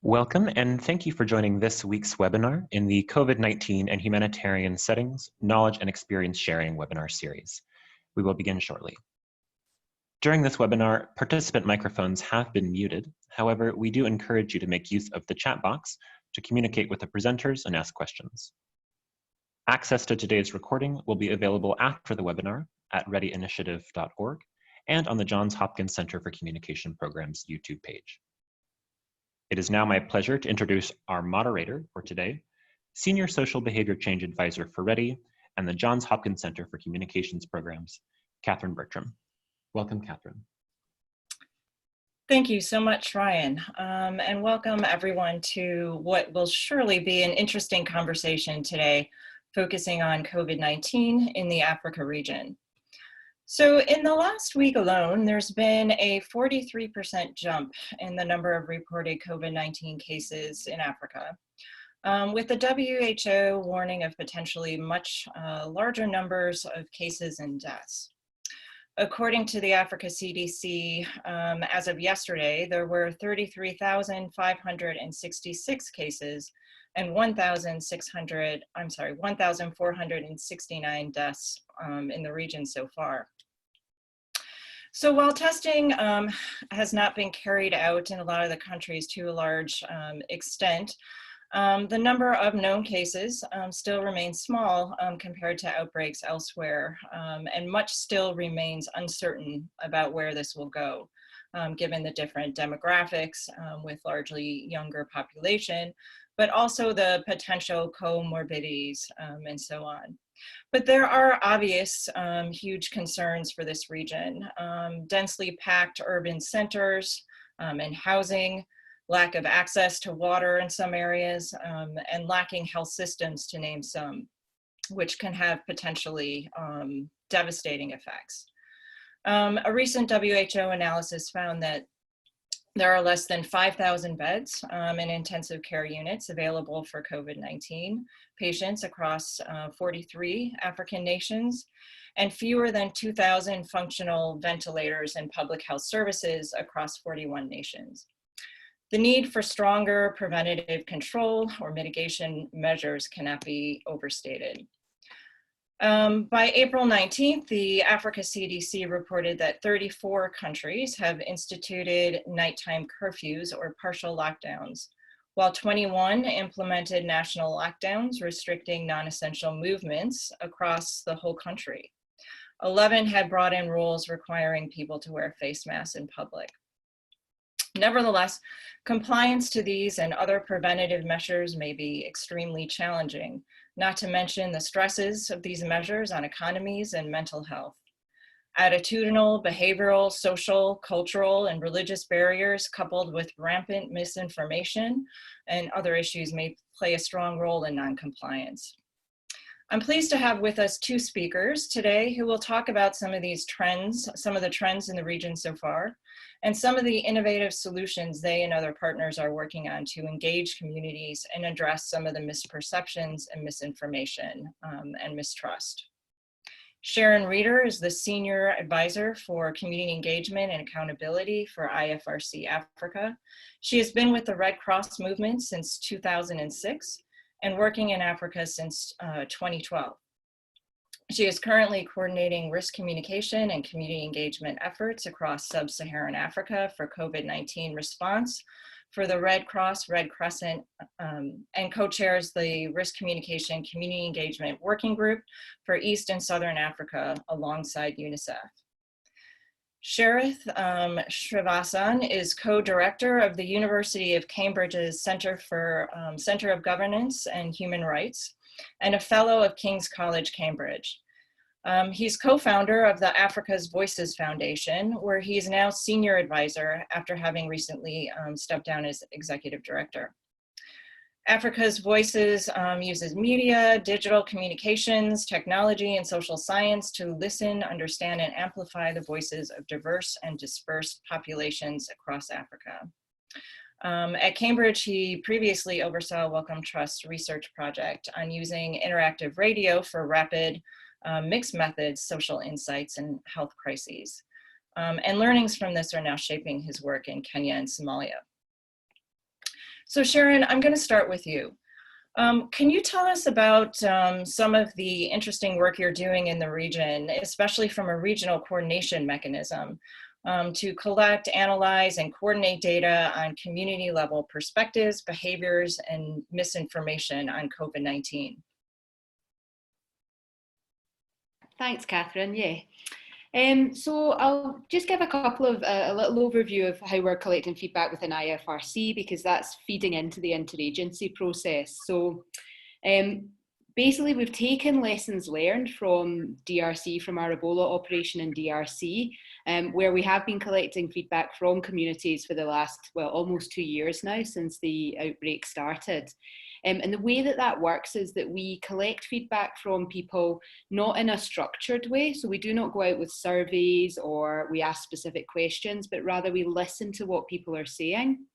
Welcome, and thank you for joining this week's webinar in the COVID-19 and Humanitarian Settings Knowledge and Experience Sharing webinar series. We will begin shortly. During this webinar, participant microphones have been muted. However, we do encourage you to make use of the chat box to communicate with the presenters and ask questions. Access to today's recording will be available after the webinar at readyinitiative.org and on the Johns Hopkins Center for Communication Programs YouTube page. It is now my pleasure to introduce our moderator for today, Senior Social Behavior Change Advisor for READY and the Johns Hopkins Center for Communications Programs, Catherine Bertram. Welcome, Catherine. Thank you so much, Ryan, and welcome everyone to what will surely be an interesting conversation today, focusing on COVID-19 in the Africa region. So in the last week alone, there's been a 43% jump in the number of reported COVID-19 cases in Africa, with the WHO warning of potentially much larger numbers of cases and deaths. According to the Africa CDC, as of yesterday, there were 33,566 cases and 1,469 deaths in the region so far. So while testing has not been carried out in a lot of the countries to a large extent, the number of known cases still remains small compared to outbreaks elsewhere, and much still remains uncertain about where this will go, given the different demographics with largely younger population, but also the potential comorbidities and so on. But there are obvious huge concerns for this region: densely packed urban centers and housing, lack of access to water in some areas, and lacking health systems, to name some, which can have potentially devastating effects. A recent WHO analysis found that there are less than 5,000 beds in intensive care units available for COVID-19 patients across 43 African nations, and fewer than 2,000 functional ventilators in public health services across 41 nations. The need for stronger preventative control or mitigation measures cannot be overstated. By April 19th, the Africa CDC reported that 34 countries have instituted nighttime curfews or partial lockdowns, while 21 implemented national lockdowns restricting non-essential movements across the whole country. 11 had brought in rules requiring people to wear face masks in public. Nevertheless, compliance to these and other preventative measures may be extremely challenging, not to mention the stresses of these measures on economies and mental health. Attitudinal, behavioral, social, cultural, and religious barriers, coupled with rampant misinformation and other issues, may play a strong role in noncompliance. I'm pleased to have with us two speakers today who will talk about some of these trends, some of the trends in the region so far, and some of the innovative solutions they and other partners are working on to engage communities and address some of the misperceptions and misinformation and mistrust. Sharon Reader is the Senior Advisor for Community Engagement and Accountability for IFRC Africa. She has been with the Red Cross movement since 2006 and working in Africa since 2012. She is currently coordinating risk communication and community engagement efforts across Sub-Saharan Africa for COVID-19 response for the Red Cross, Red Crescent, and co-chairs the Risk Communication Community Engagement Working Group for East and Southern Africa alongside UNICEF. Sharath Srinivasan is co-director of the University of Cambridge's Center of Governance and Human Rights and a fellow of King's College, Cambridge. He's co-founder of the Africa's Voices Foundation, where he is now senior advisor after having recently stepped down as executive director. Africa's Voices uses media, digital communications, technology, and social science to listen, understand, and amplify the voices of diverse and dispersed populations across Africa. At Cambridge, he previously oversaw Wellcome Trust's research project on using interactive radio for rapid mixed methods, social insights, and health crises. And learnings from this are now shaping his work in Kenya and Somalia. So Sharon, I'm going to start with you. Can you tell us about some of the interesting work you're doing in the region, especially from a regional coordination mechanism, to collect, analyze, and coordinate data on community level perspectives, behaviors, and misinformation on COVID-19? Thanks, Catherine. Yeah. So I'll just give a couple of a little overview of how we're collecting feedback within IFRC, because that's feeding into the interagency process. So basically, we've taken lessons learned from DRC, from our Ebola operation in DRC, where we have been collecting feedback from communities for the last, well, almost 2 years now since the outbreak started. And the way that that works is that we collect feedback from people not in a structured way. So we do not go out with surveys or we ask specific questions, but rather we listen to what people are saying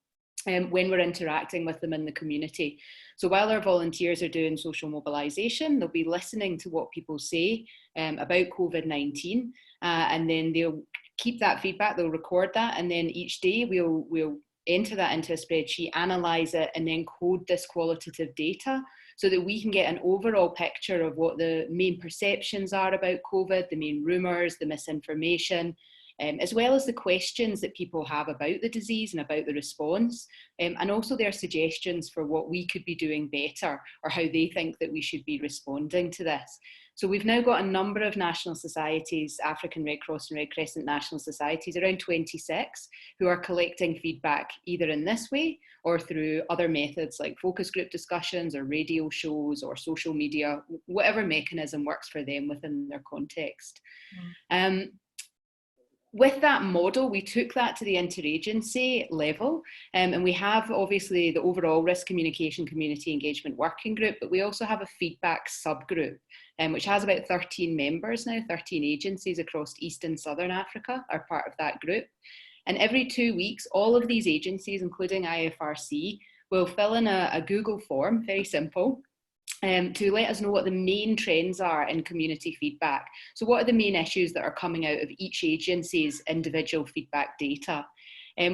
when we're interacting with them in the community. So while our volunteers are doing social mobilisation, they'll be listening to what people say about COVID-19, and then they'll keep that feedback, they'll record that, and then each day we'll enter that into a spreadsheet, analyse it, and then code this qualitative data so that we can get an overall picture of what the main perceptions are about COVID, the main rumours, the misinformation, as well as the questions that people have about the disease and about the response, and also their suggestions for what we could be doing better or how they think that we should be responding to this. So we've now got a number of national societies, African Red Cross and Red Crescent national societies, around 26, who are collecting feedback either in this way or through other methods like focus group discussions or radio shows or social media, whatever mechanism works for them within their context. With that model, we took that to the interagency level, and we have obviously the overall risk communication community engagement working group, but we also have a feedback subgroup, which has about 13 members now, 13 agencies across East and Southern Africa are part of that group. And every 2 weeks, all of these agencies, including IFRC, will fill in a Google form, very simple, to let us know what the main trends are in community feedback. So what are the main issues that are coming out of each agency's individual feedback data?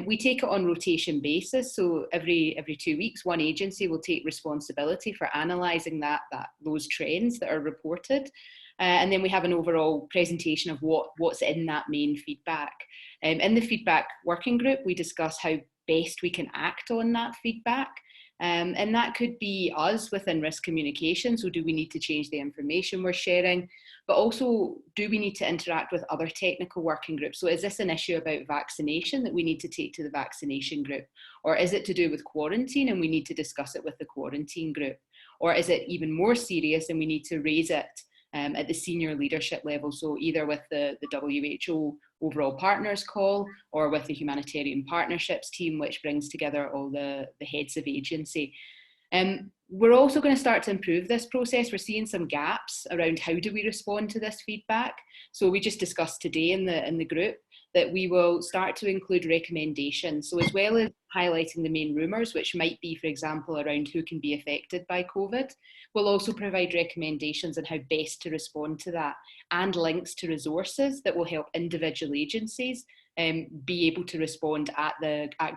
We take it on rotation basis, so every 2 weeks, one agency will take responsibility for analysing those trends that are reported. And then we have an overall presentation of what's in that main feedback. In the feedback working group, we discuss how best we can act on that feedback. And that could be us within risk communication. So do we need to change the information we're sharing? But also, do we need to interact with other technical working groups? So is this an issue about vaccination that we need to take to the vaccination group? Or is it to do with quarantine and we need to discuss it with the quarantine group? Or is it even more serious and we need to raise it at the senior leadership level? So either with the WHO overall partners call or with the humanitarian partnerships team, which brings together all the heads of agency. We're also going to start to improve this process. We're seeing some gaps around how do we respond to this feedback. So we just discussed today in the group that we will start to include recommendations. So as well as highlighting the main rumours, which might be, for example, around who can be affected by COVID, we'll also provide recommendations on how best to respond to that and links to resources that will help individual agencies be able to respond at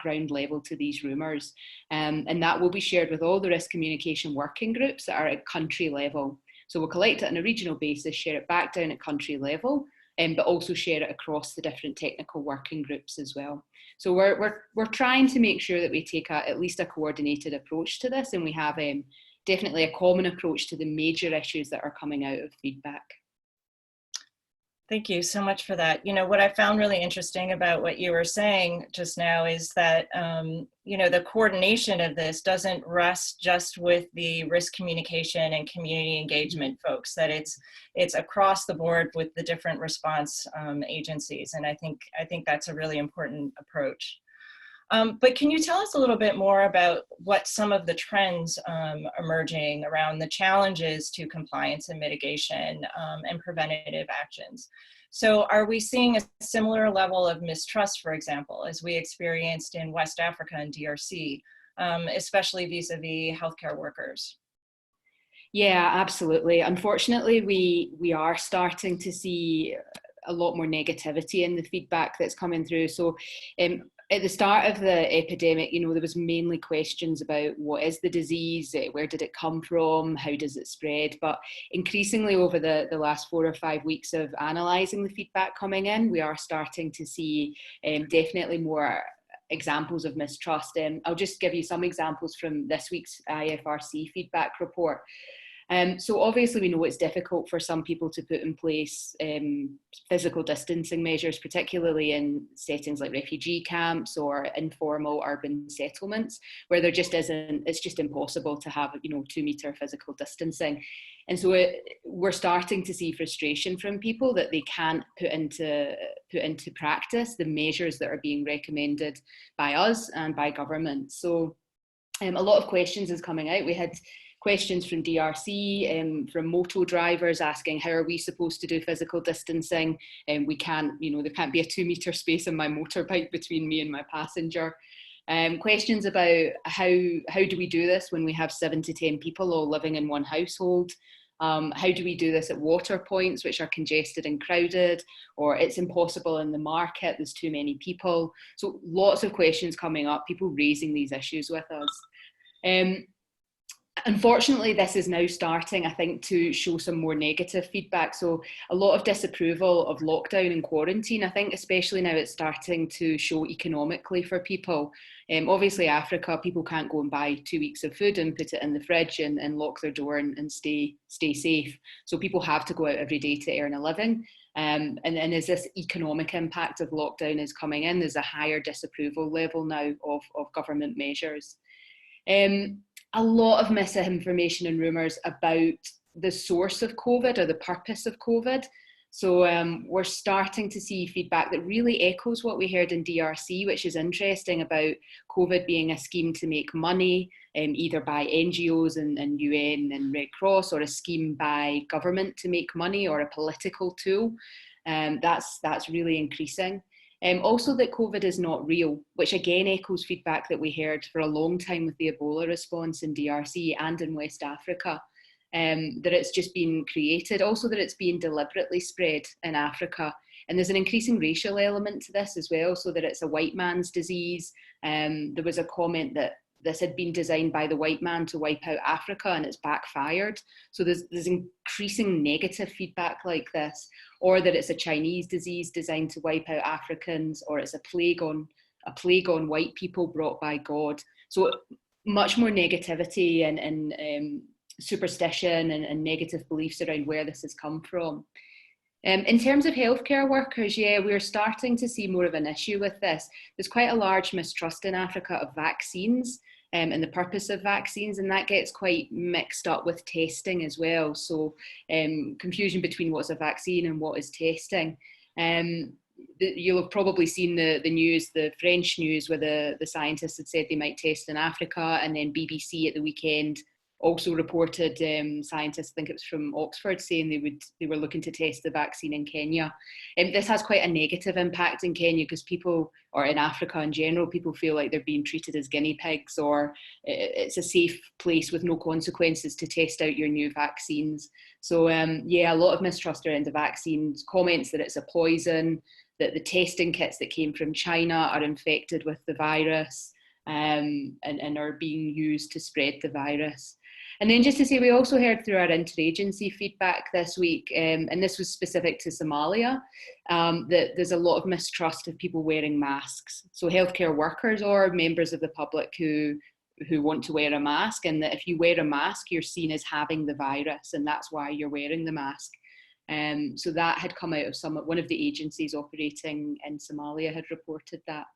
ground level to these rumours. And that will be shared with all the risk communication working groups that are at country level. So we'll collect it on a regional basis, share it back down at country level, but also share it across the different technical working groups as well. So we're trying to make sure that we take at least a coordinated approach to this, and we have definitely a common approach to the major issues that are coming out of feedback. Thank you so much for that. You know, what I found really interesting about what you were saying just now is that, you know, the coordination of this doesn't rest just with the risk communication and community engagement folks, that it's across the board with the different response agencies. And I think that's a really important approach. But can you tell us a little bit more about what some of the trends emerging around the challenges to compliance and mitigation and preventative actions? So are we seeing a similar level of mistrust, for example, as we experienced in West Africa and DRC, especially vis-a-vis healthcare workers? Yeah, absolutely. Unfortunately, we are starting to see a lot more negativity in the feedback that's coming through. So at the start of the epidemic, there was mainly questions about what is the disease, where did it come from, how does it spread? But increasingly over the last 4 or 5 weeks of analysing the feedback coming in, we are starting to see definitely more examples of mistrust. I'll just give you some examples from this week's IFRC feedback report. So obviously we know it's difficult for some people to put in place physical distancing measures, particularly in settings like refugee camps or informal urban settlements, where there just isn't, it's just impossible to have 2 metre physical distancing. And so we're starting to see frustration from people that they can't put into practice the measures that are being recommended by us and by government. So a lot of questions is coming out. We had questions from DRC, from moto drivers asking, how are we supposed to do physical distancing? And we can't, there can't be a 2 metre space in my motorbike between me and my passenger. Questions about how do we do this when we have 7 to 10 people all living in one household? How do we do this at water points which are congested and crowded, or it's impossible in the market, there's too many people? So lots of questions coming up, people raising these issues with us. Unfortunately, this is now starting, I think, to show some more negative feedback. So a lot of disapproval of lockdown and quarantine. I think especially now it's starting to show economically for people. Obviously Africa, people can't go and buy 2 weeks of food and put it in the fridge and lock their door and stay safe. So people have to go out every day to earn a living. And as this economic impact of lockdown is coming in, there's a higher disapproval level now of government measures. A lot of misinformation and rumours about the source of COVID or the purpose of COVID. So we're starting to see feedback that really echoes what we heard in DRC, which is interesting, about COVID being a scheme to make money, either by NGOs and UN and Red Cross, or a scheme by government to make money, or a political tool. That's really increasing. Also that COVID is not real, which again echoes feedback that we heard for a long time with the Ebola response in DRC and in West Africa, that it's just been created, also that it's being deliberately spread in Africa. And there's an increasing racial element to this as well, so that it's a white man's disease. There was a comment that this had been designed by the white man to wipe out Africa, and it's backfired. So there's increasing negative feedback like this, or that it's a Chinese disease designed to wipe out Africans, or it's a plague on white people brought by God. So much more negativity and superstition and negative beliefs around where this has come from. In terms of healthcare workers, we're starting to see more of an issue with this. There's quite a large mistrust in Africa of vaccines and the purpose of vaccines, and that gets quite mixed up with testing as well. So confusion between what's a vaccine and what is testing. You'll have probably seen the news, the French news, where the scientists had said they might test in Africa, and then BBC at the weekend also reported scientists, I think it was from Oxford, saying they were looking to test the vaccine in Kenya. This has quite a negative impact in Kenya, because people, or in Africa in general, people feel like they're being treated as guinea pigs, or it's a safe place with no consequences to test out your new vaccines. So a lot of mistrust around the vaccines, comments that it's a poison, that the testing kits that came from China are infected with the virus, and are being used to spread the virus. And then just to say, we also heard through our interagency feedback this week, and this was specific to Somalia, that there's a lot of mistrust of people wearing masks. So healthcare workers or members of the public who want to wear a mask, and that if you wear a mask, you're seen as having the virus, and that's why you're wearing the mask. So that had come out of one of the agencies operating in Somalia had reported that.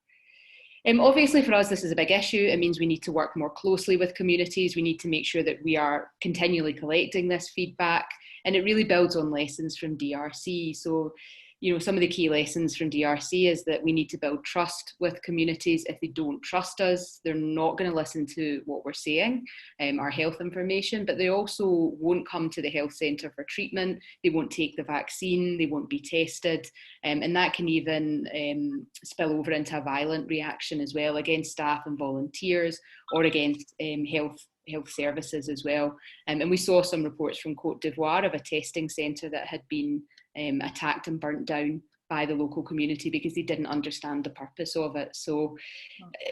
Obviously for us, this is a big issue. It means we need to work more closely with communities. We need to make sure that we are continually collecting this feedback, and it really builds on lessons from DRC. So, some of the key lessons from DRC is that we need to build trust with communities. If they don't trust us, they're not going to listen to what we're saying, our health information, but they also won't come to the health centre for treatment. They won't take the vaccine, they won't be tested, and that can even spill over into a violent reaction as well against staff and volunteers, or against health services as well. And we saw some reports from Côte d'Ivoire of a testing centre that had been attacked and burnt down by the local community because they didn't understand the purpose of it. So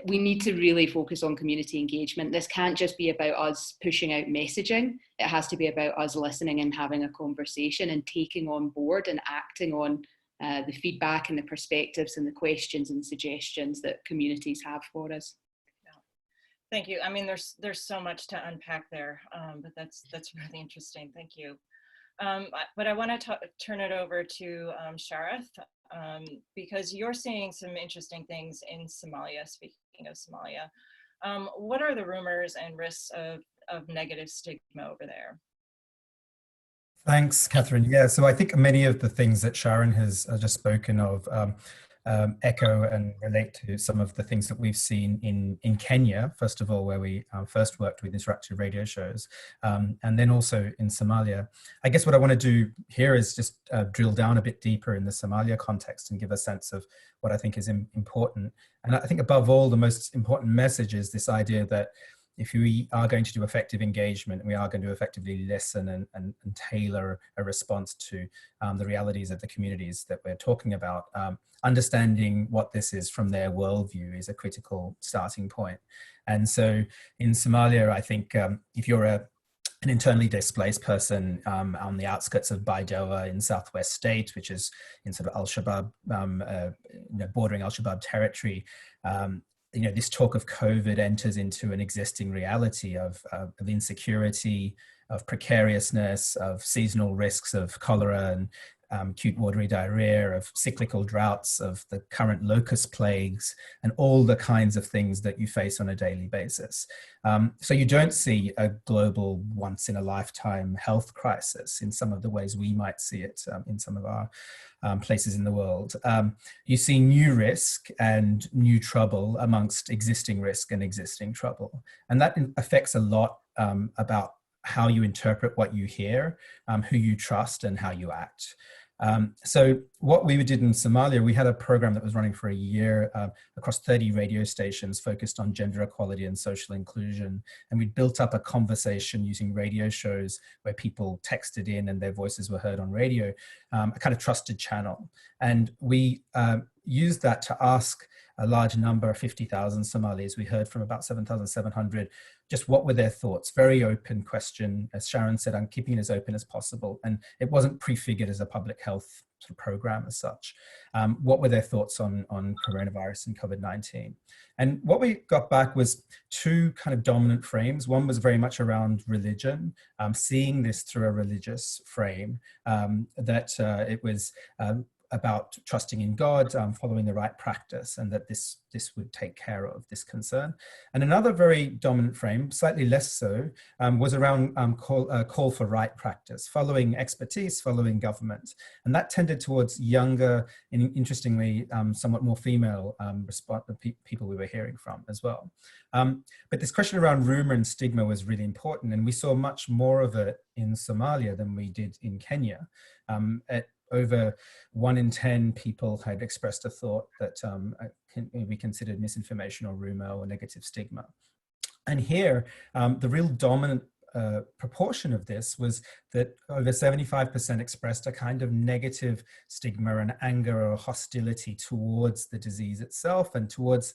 we need to really focus on community engagement. This can't just be about us pushing out messaging. It has to be about us listening and having a conversation and taking on board and acting on the feedback and the perspectives and the questions and suggestions that communities have for us. Thank you. I mean, there's so much to unpack there, but that's really interesting. Thank you. But I want to turn it over to Sharath, because you're seeing some interesting things in Somalia. Speaking of Somalia, what are the rumors and risks of negative stigma over there? Thanks, Catherine. Yeah, so I think many of the things that Sharon has just spoken of echo and relate to some of the things that we've seen in Kenya, first of all, where we first worked with interactive radio shows, and then also in Somalia. I guess what I want to do here is just drill down a bit deeper in the Somalia context and give a sense of what I think is important. And I think above all, the most important message is this idea that if we are going to do effective engagement, we are going to effectively listen and tailor a response to the realities of the communities that we're talking about. Understanding what this is from their worldview is a critical starting point. And so in Somalia, I think if you're an internally displaced person on the outskirts of Baidoa in Southwest State, which is in sort of Al-Shabaab, bordering Al-Shabaab territory, this talk of COVID enters into an existing reality of insecurity, of precariousness, of seasonal risks of cholera and acute watery diarrhea, of cyclical droughts, of the current locust plagues, and all the kinds of things that you face on a daily basis. So you don't see a global once-in-a-lifetime health crisis in some of the ways we might see it in some of our places in the world. You see new risk and new trouble amongst existing risk and existing trouble. And that affects a lot about how you interpret what you hear, who you trust, and how you act. So what we did in Somalia, we had a program that was running for a year across 30 radio stations focused on gender equality and social inclusion. And we built up a conversation using radio shows where people texted in and their voices were heard on radio, a kind of trusted channel. And we used that to ask a large number, 50,000 Somalis. We heard from about 7,700, just what were their thoughts? Very open question. As Sharon said, I'm keeping it as open as possible. And it wasn't prefigured as a public health sort of program as such. What were their thoughts on coronavirus and COVID-19? And what we got back was two kind of dominant frames. One was very much around religion, seeing this through a religious frame, that it was about trusting in God, following the right practice, and that this would take care of this concern. And another very dominant frame, slightly less so, was around call for right practice, following expertise, following government. And that tended towards younger and, interestingly, somewhat more female people we were hearing from as well. But this question around rumor and stigma was really important, and we saw much more of it in Somalia than we did in Kenya. Over 1 in 10 people had expressed a thought that can be considered misinformation or rumor or negative stigma. And here, the real dominant proportion of this was that over 75% expressed a kind of negative stigma and anger or hostility towards the disease itself and towards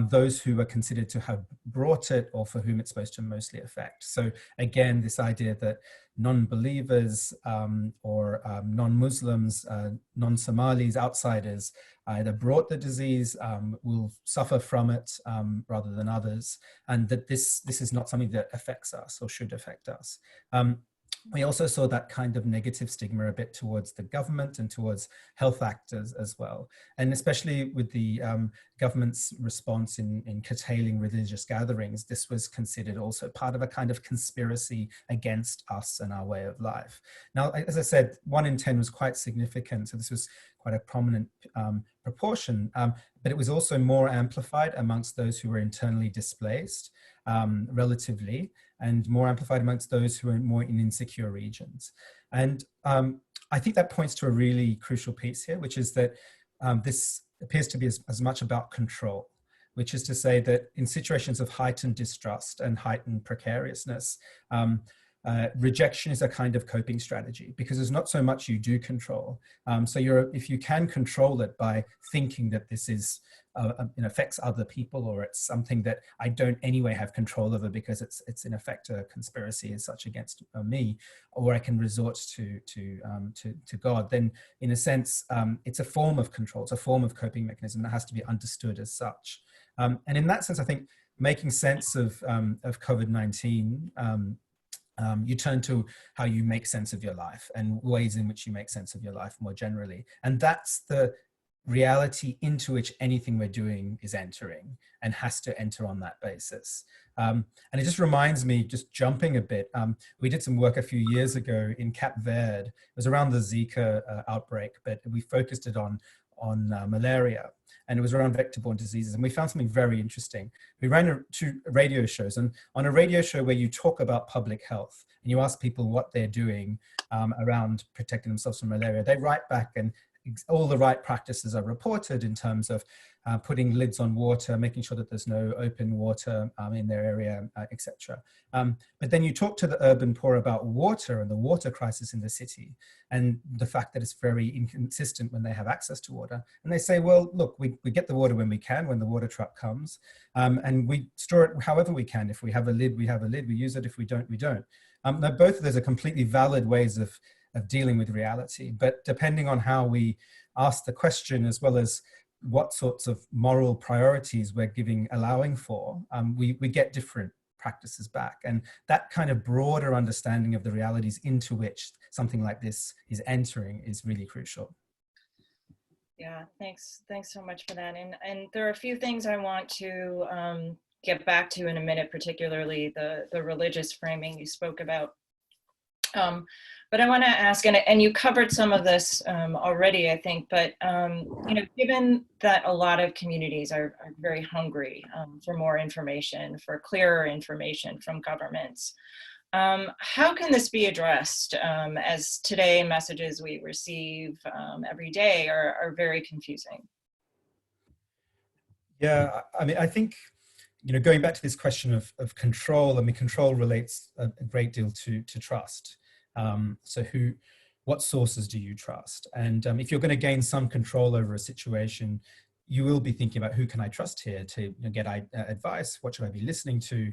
those who are considered to have brought it or for whom it's supposed to mostly affect. So again, this idea that non-believers or non-Muslims, non-Somalis, outsiders either brought the disease, will suffer from it rather than others, and that this is not something that affects us or should affect us. We also saw that kind of negative stigma a bit towards the government and towards health actors as well. And especially with the government's response in curtailing religious gatherings, this was considered also part of a kind of conspiracy against us and our way of life. Now, as I said, 1 in 10 was quite significant. So this was quite a prominent proportion, but it was also more amplified amongst those who were internally displaced, relatively, and more amplified amongst those who are more in insecure regions. And I think that points to a really crucial piece here, which is that this appears to be as much about control, which is to say that in situations of heightened distrust and heightened precariousness, rejection is a kind of coping strategy because there's not so much you do control. So if you can control it by thinking that this is it affects other people, or it's something that I don't anyway have control over because it's in effect a conspiracy as such against me, or I can resort to God, then in a sense it's a form of control, it's a form of coping mechanism that has to be understood as such. And in that sense, I think making sense of COVID-19, you turn to how you make sense of your life and ways in which you make sense of your life more generally. And that's the reality into which anything we're doing is entering and has to enter on that basis. And it just reminds me, just jumping a bit, we did some work a few years ago in Cape Verde. It was around the Zika outbreak, but we focused it on malaria, and it was around vector-borne diseases. And we found something very interesting. We ran 2 radio shows, and on a radio show where you talk about public health and you ask people what they're doing around protecting themselves from malaria, they write back and all the right practices are reported in terms of putting lids on water, making sure that there's no open water in their area, etc. But then you talk to the urban poor about water and the water crisis in the city and the fact that it's very inconsistent when they have access to water. And they say, well, look, we get the water when we can, when the water truck comes, and we store it however we can. If we have a lid, we have a lid, we use it. If we don't, we don't. Now, both of those are completely valid ways of dealing with reality, but depending on how we ask the question, as well as what sorts of moral priorities we're allowing for, we get different practices back. And that kind of broader understanding of the realities into which something like this is entering is really crucial. Yeah, thanks so much for that. And there are a few things I want to get back to in a minute, particularly the religious framing you spoke about. But I want to ask, and you covered some of this already, I think, but given that a lot of communities are very hungry for more information, for clearer information from governments, how can this be addressed, as today messages we receive every day are very confusing? Yeah, I mean, I think, going back to this question of control, I mean, control relates a great deal to trust. So what sources do you trust? And if you're going to gain some control over a situation, you will be thinking about who can I trust here to get advice? What should I be listening to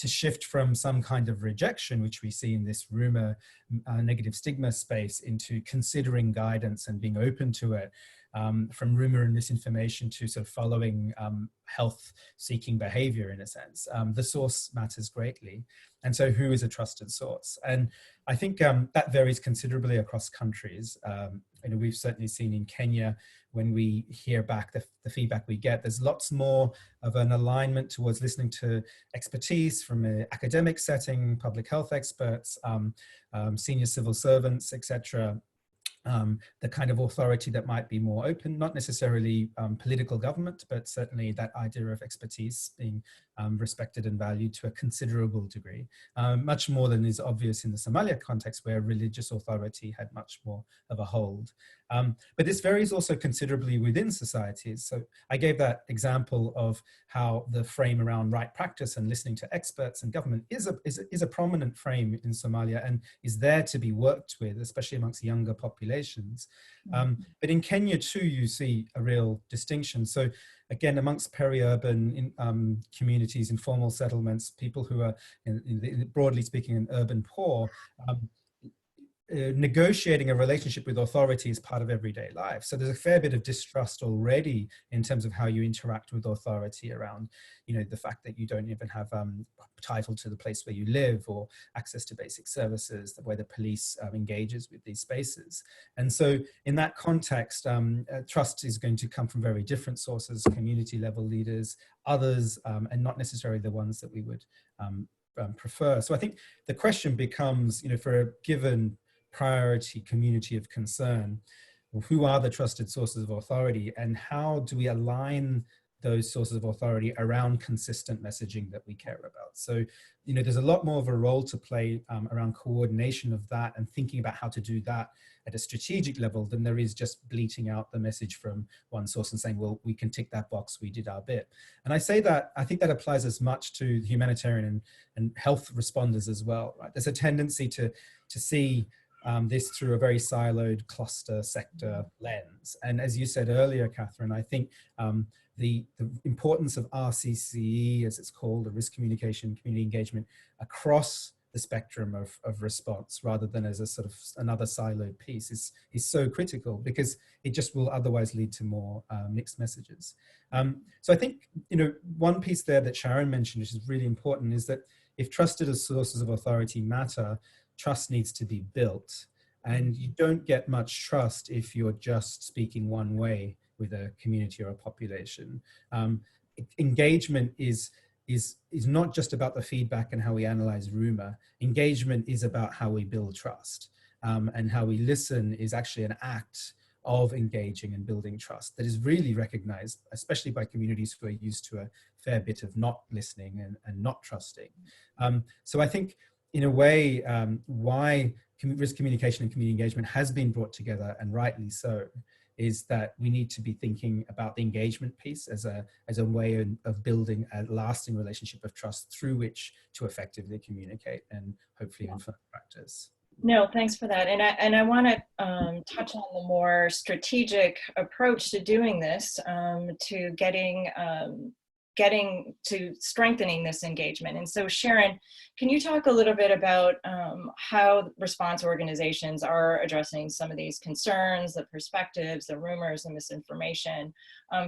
shift from some kind of rejection, which we see in this rumor, negative stigma space, into considering guidance and being open to it, from rumor and misinformation to sort of following health-seeking behavior, in a sense. The source matters greatly. And so who is a trusted source? And I think that varies considerably across countries. We've certainly seen in Kenya, when we hear back the feedback we get, there's lots more of an alignment towards listening to expertise from an academic setting, public health experts, senior civil servants, etc. The kind of authority that might be more open, not necessarily political government, but certainly that idea of expertise being respected and valued to a considerable degree, much more than is obvious in the Somalia context, where religious authority had much more of a hold. But this varies also considerably within societies. So I gave that example of how the frame around right practice and listening to experts and government is a prominent frame in Somalia and is there to be worked with, especially amongst younger populations. But in Kenya too, you see a real distinction. So again, amongst peri-urban communities, informal settlements, people who are, broadly speaking, an urban poor, negotiating a relationship with authority is part of everyday life. So there's a fair bit of distrust already in terms of how you interact with authority around, the fact that you don't even have title to the place where you live or access to basic services, where the police engages with these spaces. And so in that context, trust is going to come from very different sources, community level leaders, others, and not necessarily the ones that we would prefer. So I think the question becomes, for a given priority community of concern, who are the trusted sources of authority, and how do we align those sources of authority around consistent messaging that we care about. So, you know, there's a lot more of a role to play around coordination of that and thinking about how to do that at a strategic level than there is just bleating out the message from one source and saying, well, we can tick that box, we did our bit. And I say that, I think that applies as much to humanitarian and health responders as well, right? There's a tendency to see this through a very siloed cluster sector lens. And as you said earlier, Catherine, I think the importance of RCCE, as it's called, the risk communication, community engagement, across the spectrum of response, rather than as a sort of another siloed piece, is so critical, because it just will otherwise lead to more mixed messages. So I think, you know, one piece there that Sharon mentioned, which is really important, is that if trusted sources of authority matter, trust needs to be built. And you don't get much trust if you're just speaking one way with a community or a population. Engagement is not just about the feedback and how we analyze rumor. Engagement is about how we build trust, and how we listen is actually an act of engaging and building trust that is really recognized, especially by communities who are used to a fair bit of not listening and not trusting. So I think, in a way, why risk communication and community engagement has been brought together, and rightly so, is that we need to be thinking about the engagement piece as a way of building a lasting relationship of trust through which to effectively communicate and hopefully influence practice. No, thanks for that. And I want to touch on the more strategic approach to doing this, to getting to strengthening this engagement. And so, Sharon, can you talk a little bit about how response organizations are addressing some of these concerns, the perspectives, the rumors, the misinformation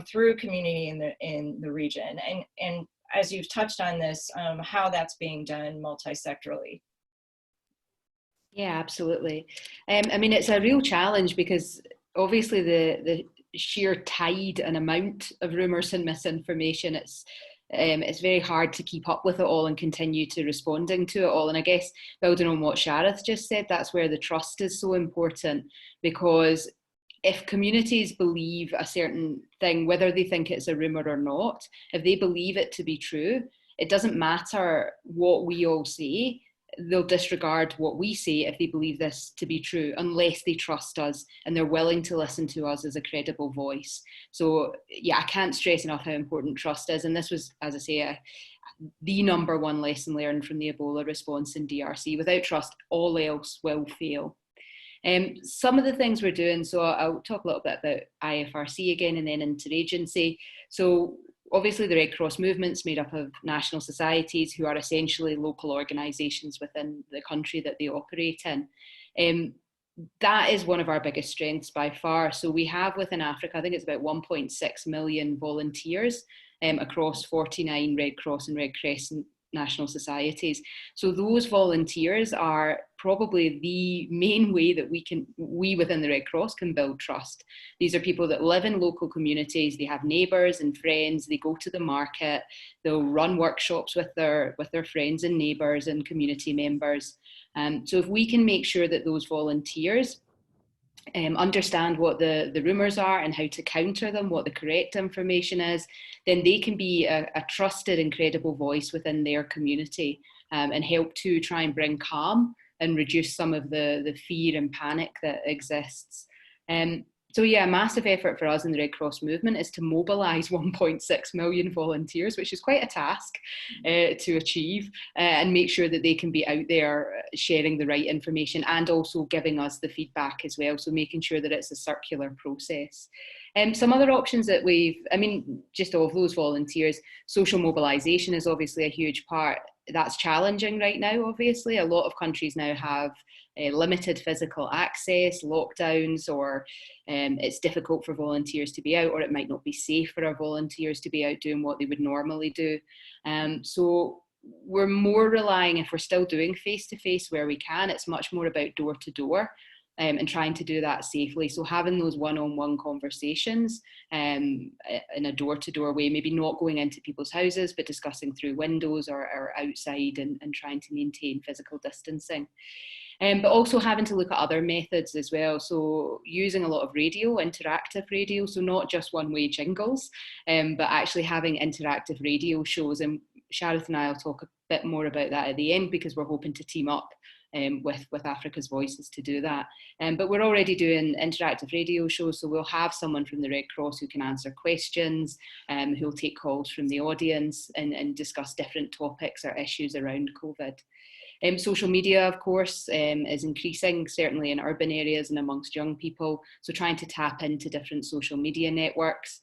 through community in the region? And as you've touched on this, how that's being done multi-sectorally. Yeah, absolutely. I mean, it's a real challenge, because obviously the sheer tide and amount of rumours and misinformation, it's very hard to keep up with it all and continue to responding to it all. And I guess, building on what Sharath just said, that's where the trust is so important, because if communities believe a certain thing, whether they think it's a rumour or not, if they believe it to be true, it doesn't matter what we all say. They'll disregard what we say if they believe this to be true, unless they trust us and they're willing to listen to us as a credible voice. So yeah, I can't stress enough how important trust is. And this was, as I say, the number one lesson learned from the Ebola response in DRC. Without trust, all else will fail. Some of the things we're doing, so I'll talk a little bit about IFRC again, and then interagency. So obviously the Red Cross movement's made up of national societies who are essentially local organisations within the country that they operate in. That is one of our biggest strengths by far. So we have within Africa, I think it's about 1.6 million volunteers across 49 Red Cross and Red Crescent national societies. So those volunteers are probably the main way that we within the Red Cross can build trust. These are people that live in local communities, they have neighbours and friends, they go to the market, they'll run workshops with their friends and neighbours and community members. So if we can make sure that those volunteers understand what the rumours are and how to counter them, what the correct information is, then they can be a trusted and credible voice within their community, and help to try and bring calm and reduce some of the fear and panic that exists. So yeah, a massive effort for us in the Red Cross movement is to mobilise 1.6 million volunteers, which is quite a task to achieve, and make sure that they can be out there sharing the right information and also giving us the feedback as well. So making sure that it's a circular process. Some other options that just of those volunteers, social mobilisation is obviously a huge part. That's challenging right now, obviously. A lot of countries now have limited physical access, lockdowns, or it's difficult for volunteers to be out, or it might not be safe for our volunteers to be out doing what they would normally do. So we're more relying, if we're still doing face-to-face where we can, it's much more about door-to-door. And trying to do that safely. So having those one-on-one conversations in a door-to-door way, maybe not going into people's houses, but discussing through windows or outside, and trying to maintain physical distancing. But also having to look at other methods as well. So using a lot of radio, interactive radio, so not just one-way jingles, but actually having interactive radio shows. And Sharath and I will talk a bit more about that at the end, because we're hoping to team up with Africa's Voices to do that. But we're already doing interactive radio shows, so we'll have someone from the Red Cross who can answer questions, who'll take calls from the audience and discuss different topics or issues around COVID. Social media, of course, is increasing, certainly in urban areas and amongst young people. So trying to tap into different social media networks.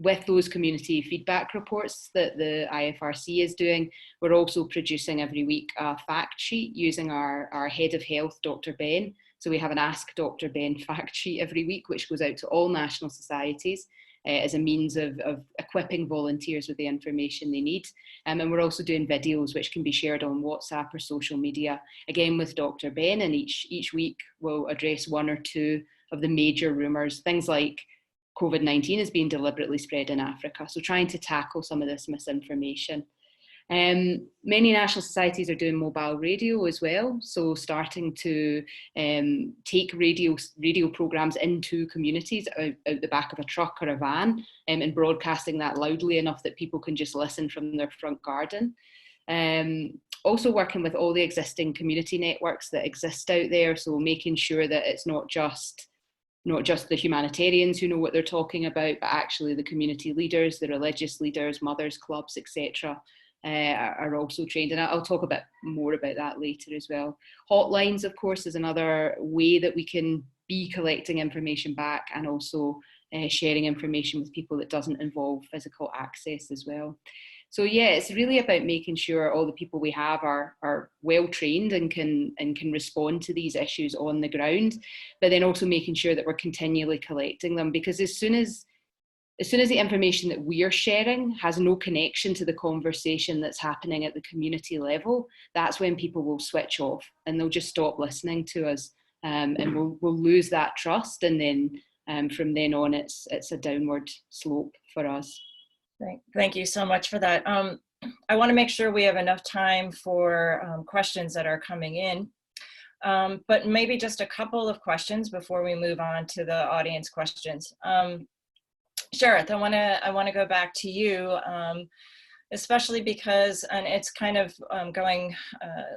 With those community feedback reports that the IFRC is doing, we're also producing every week a fact sheet using our head of health, Dr. Ben. So we have an Ask Dr. Ben fact sheet every week, which goes out to all national societies as a means of equipping volunteers with the information they need. And we're also doing videos which can be shared on WhatsApp or social media, again with Dr. Ben, and each week we'll address one or two of the major rumours, things like COVID-19 is being deliberately spread in Africa. So trying to tackle some of this misinformation. Many national societies are doing mobile radio as well. So starting to take radio programmes into communities out the back of a truck or a van, and broadcasting that loudly enough that people can just listen from their front garden. Also working with all the existing community networks that exist out there. So making sure that it's not just the humanitarians who know what they're talking about, but actually the community leaders, the religious leaders, mothers clubs, etc. Are also trained. And I'll talk a bit more about that later as well. Hotlines, of course, is another way that we can be collecting information back, and also sharing information with people that doesn't involve physical access as well. So yeah, it's really about making sure all the people we have are well trained and can respond to these issues on the ground, but then also making sure that we're continually collecting them, because as soon as the information that we're sharing has no connection to the conversation that's happening at the community level, that's when people will switch off and they'll just stop listening to us, and we'll lose that trust, and then from then on it's a downward slope for us. Thank you so much for that. I want to make sure we have enough time for questions that are coming in, but maybe just a couple of questions before we move on to the audience questions. Sharath, I want to go back to you, especially because, and it's kind of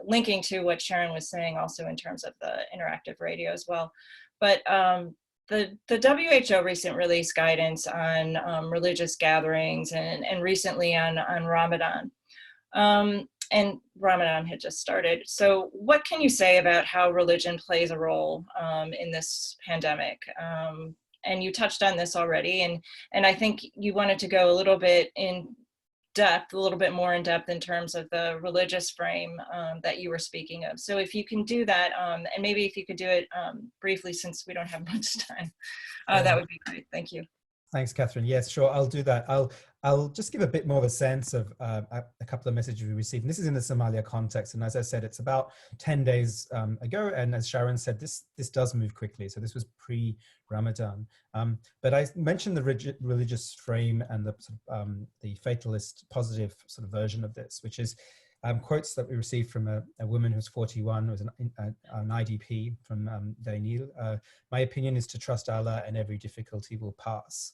linking to what Sharon was saying also in terms of the interactive radio as well, but the WHO recent released guidance on religious gatherings and recently on Ramadan. And Ramadan had just started. So what can you say about how religion plays a role in this pandemic? And you touched on this already, and I think you wanted to go a little bit more in depth in terms of the religious frame that you were speaking of. So if you can do that, and maybe if you could do it briefly, since we don't have much time, that would be great. Thank you. Thanks, Catherine. Yes, sure, I'll do that. I'll just give a bit more of a sense of a couple of messages we received. And this is in the Somalia context. And as I said, it's about 10 days ago. And as Sharon said, this does move quickly. So this was pre-Ramadan. But I mentioned the religious frame and the fatalist positive sort of version of this, which is quotes that we received from a woman who's 41, who was an IDP from Dainil. My opinion is to trust Allah and every difficulty will pass.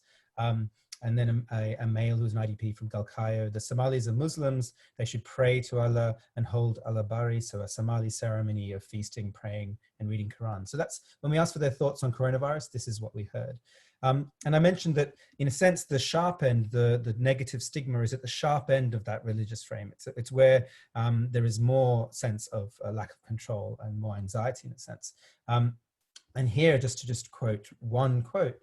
And then a male who's an IDP from Galkayo. The Somalis are Muslims. They should pray to Allah and hold Allah Bari, so a Somali ceremony of feasting, praying, and reading Quran. So that's, when we asked for their thoughts on coronavirus, this is what we heard. And I mentioned that, in a sense, the sharp end, the negative stigma is at the sharp end of that religious frame. It's where there is more sense of a lack of control and more anxiety, in a sense. And here, just to quote one quote,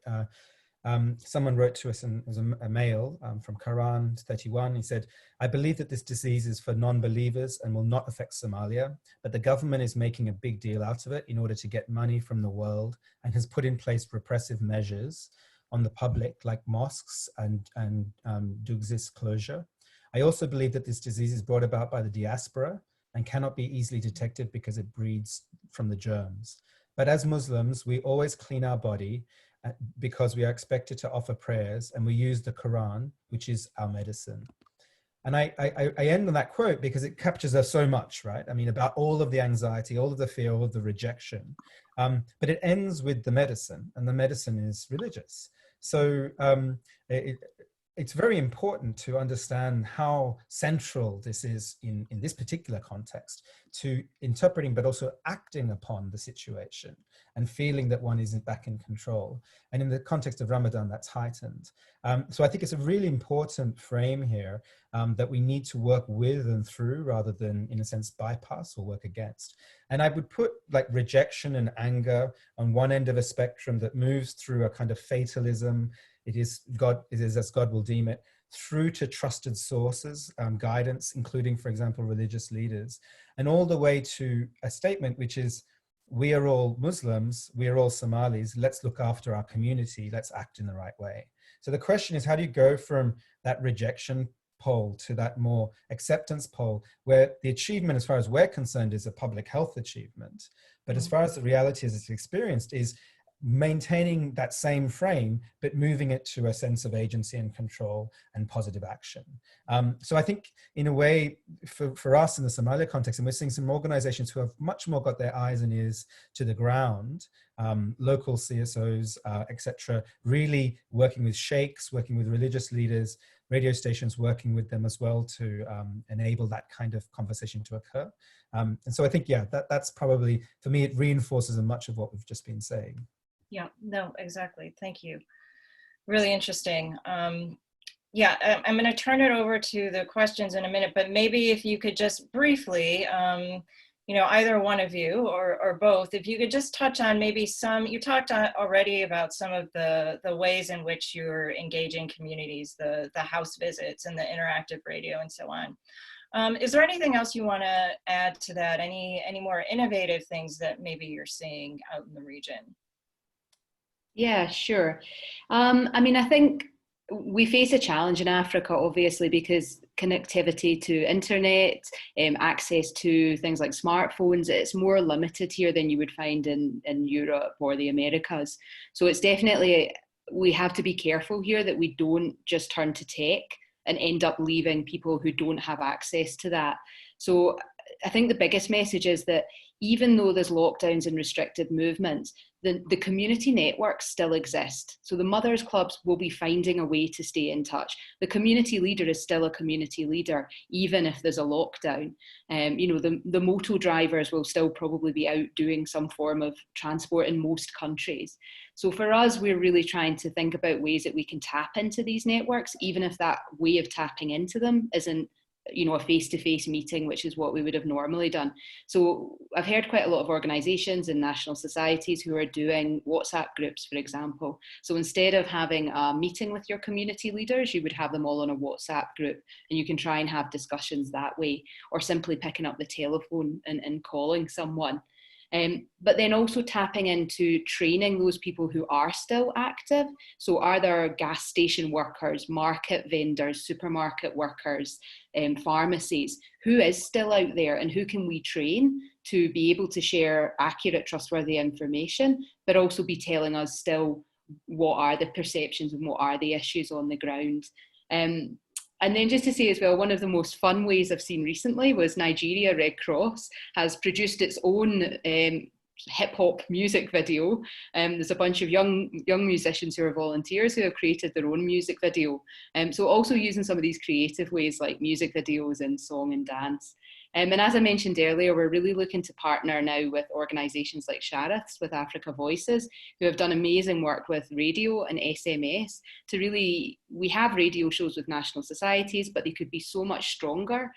someone wrote to us, and it was a male from Quran 31. He said, "I believe that this disease is for non-believers and will not affect Somalia, but the government is making a big deal out of it in order to get money from the world and has put in place repressive measures on the public, like mosques and Dugzis closure. I also believe that this disease is brought about by the diaspora and cannot be easily detected because it breeds from the germs. But as Muslims, we always clean our body because we are expected to offer prayers, and we use the Quran, which is our medicine." And I end on that quote because it captures us so much, right? I mean, about all of the anxiety, all of the fear, all of the rejection. But it ends with the medicine, and the medicine is religious. So it's very important to understand how central this is in this particular context to interpreting, but also acting upon the situation and feeling that one isn't back in control. And in the context of Ramadan, that's heightened. So I think it's a really important frame here that we need to work with and through rather than, in a sense, bypass or work against. And I would put like rejection and anger on one end of a spectrum that moves through a kind of fatalism. It is as God will deem it, through to trusted sources, guidance, including, for example, religious leaders, and all the way to a statement which is, we are all Muslims, we are all Somalis, let's look after our community, let's act in the right way. So the question is, how do you go from that rejection pole to that more acceptance pole, where the achievement, as far as we're concerned, is a public health achievement, but as far as the reality as it's experienced is maintaining that same frame, but moving it to a sense of agency and control and positive action. So I think in a way for us in the Somalia context, and we're seeing some organizations who have much more got their eyes and ears to the ground, local CSOs, etc., really working with sheikhs, working with religious leaders, radio stations working with them as well to enable that kind of conversation to occur. And so I think, yeah, that's probably, for me, it reinforces much of what we've just been saying. Yeah, no, exactly. Thank you. Really interesting. Yeah, I'm going to turn it over to the questions in a minute, but maybe if you could just briefly, either one of you or both, if you could just touch on maybe you talked already about some of the ways in which you're engaging communities, the house visits and the interactive radio and so on. Is there anything else you want to add to that? Any more innovative things that maybe you're seeing out in the region? Yeah, sure. I think we face a challenge in Africa, obviously, because connectivity to internet, access to things like smartphones, it's more limited here than you would find in Europe or the Americas. So it's definitely, we have to be careful here that we don't just turn to tech and end up leaving people who don't have access to that. So I think the biggest message is that even though there's lockdowns and restricted movements, the community networks still exist. So the mothers clubs will be finding a way to stay in touch. The community leader is still a community leader, even if there's a lockdown. The moto drivers will still probably be out doing some form of transport in most countries. So for us, we're really trying to think about ways that we can tap into these networks, even if that way of tapping into them isn't a face-to-face meeting, which is what we would have normally done. So I've heard quite a lot of organisations and national societies who are doing WhatsApp groups, for example. So instead of having a meeting with your community leaders, you would have them all on a WhatsApp group, and you can try and have discussions that way, or simply picking up the telephone and calling someone. But then also tapping into training those people who are still active. So are there gas station workers, market vendors, supermarket workers, pharmacies, who is still out there and who can we train to be able to share accurate, trustworthy information, but also be telling us still what are the perceptions and what are the issues on the ground. And then just to say as well, one of the most fun ways I've seen recently was Nigeria Red Cross has produced its own hip hop music video. There's a bunch of young musicians who are volunteers who have created their own music video. So also using some of these creative ways like music videos and song and dance. And as I mentioned earlier, we're really looking to partner now with organisations like Sharath's, with Africa Voices, who have done amazing work with radio and SMS to really, we have radio shows with national societies, but they could be so much stronger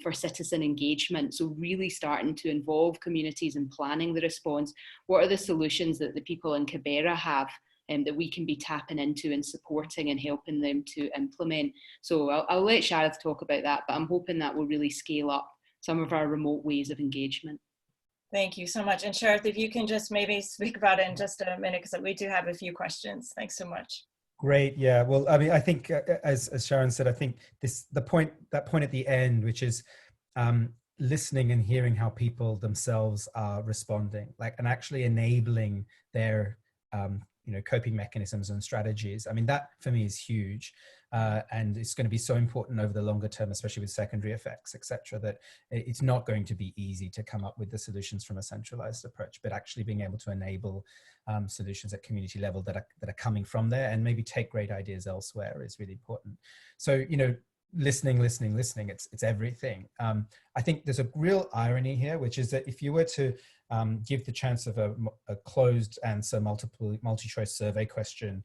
for citizen engagement. So really starting to involve communities in planning the response. What are the solutions that the people in Kibera have that we can be tapping into and supporting and helping them to implement? So I'll let Sharath talk about that, but I'm hoping that will really scale up some of our remote ways of engagement. Thank you so much. And Sharath, if you can just maybe speak about it in just a minute, because we do have a few questions. Thanks so much. Great. Yeah. Well, I mean, I think as Sharon said, I think that point at the end, which is listening and hearing how people themselves are responding, and actually enabling their coping mechanisms and strategies. I mean, that for me is huge. And it's going to be so important over the longer term, especially with secondary effects, etc., that it's not going to be easy to come up with the solutions from a centralized approach, but actually being able to enable solutions at community level that are coming from there, and maybe take great ideas elsewhere is really important. So, listening, it's everything. I think there's a real irony here, which is that if you were to give the chance of a closed answer multi-choice survey question,